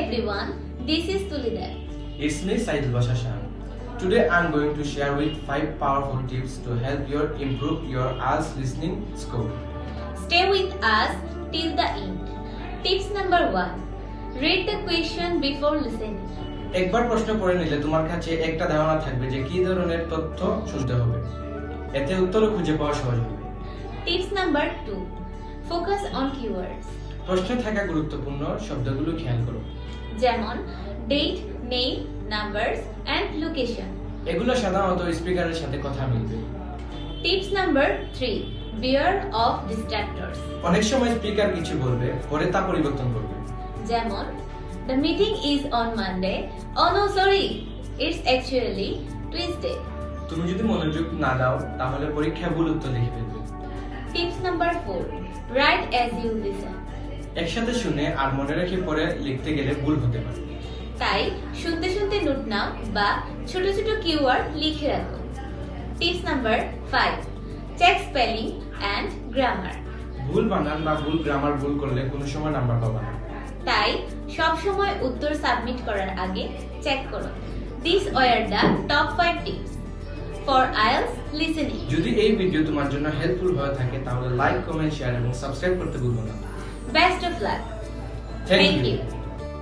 everyone, this is Tulida. It's me, Saidul Bashashan. Today I'm going to share with 5 powerful tips to help you improve your IELTS listening score. Stay with us till the end. Tips number 1. Read the question before listening. একবার প্রশ্ন পড়ে নিলে তোমার কাছে একটা ধারণা থাকবে যে কি ধরনের তথ্য শুনতে হবে। এতে উত্তরও খুঁজে পাওয়া সহজ হবে। Tips number 2. Focus on keywords. প্রশ্নে থাকা গুরুত্বপূর্ণ শব্দগুলো খেয়াল করো। যেমন date, name, numbers and location. এগুলো সাধারণত স্পিকারের সাথে কথা মিলবে। Tips number 3. Beware of distractors. অনেক সময় স্পিকার কিছু বলবে, পরে তা পরিবর্তন করবে। যেমন The meeting is on Monday. Oh no, sorry. It's actually Tuesday. তুমি যদি মনোযোগ না দাও তাহলে পরীক্ষায় ভুল উত্তর লিখে ফেলবে। Tips number 4. Write as you listen. একসাথে শুনে আর মনে রেখে পরে লিখতে গেলে ভুল হতে পারে। তাই শুনতে শুনতে নোট নাও বা ছোট ছোট কিওয়ার্ড লিখে রাখো। Tips number 5. Check spelling and grammar. ভুল বানান বা ভুল গ্রামার ভুল করলে কোনো সময় নাম্বার পাবে না। তাই সব সময় উত্তর সাবমিট করার আগে চেক করো। These were the top 5 tips for IELTS listening. যদি এই ভিডিও তোমার জন্য হেল্পফুল হয়ে থাকে তাহলে লাইক, কমেন্ট, শেয়ার এবং সাবস্ক্রাইব করতে ভুলবে না। Best of luck. Thank Thank you. you.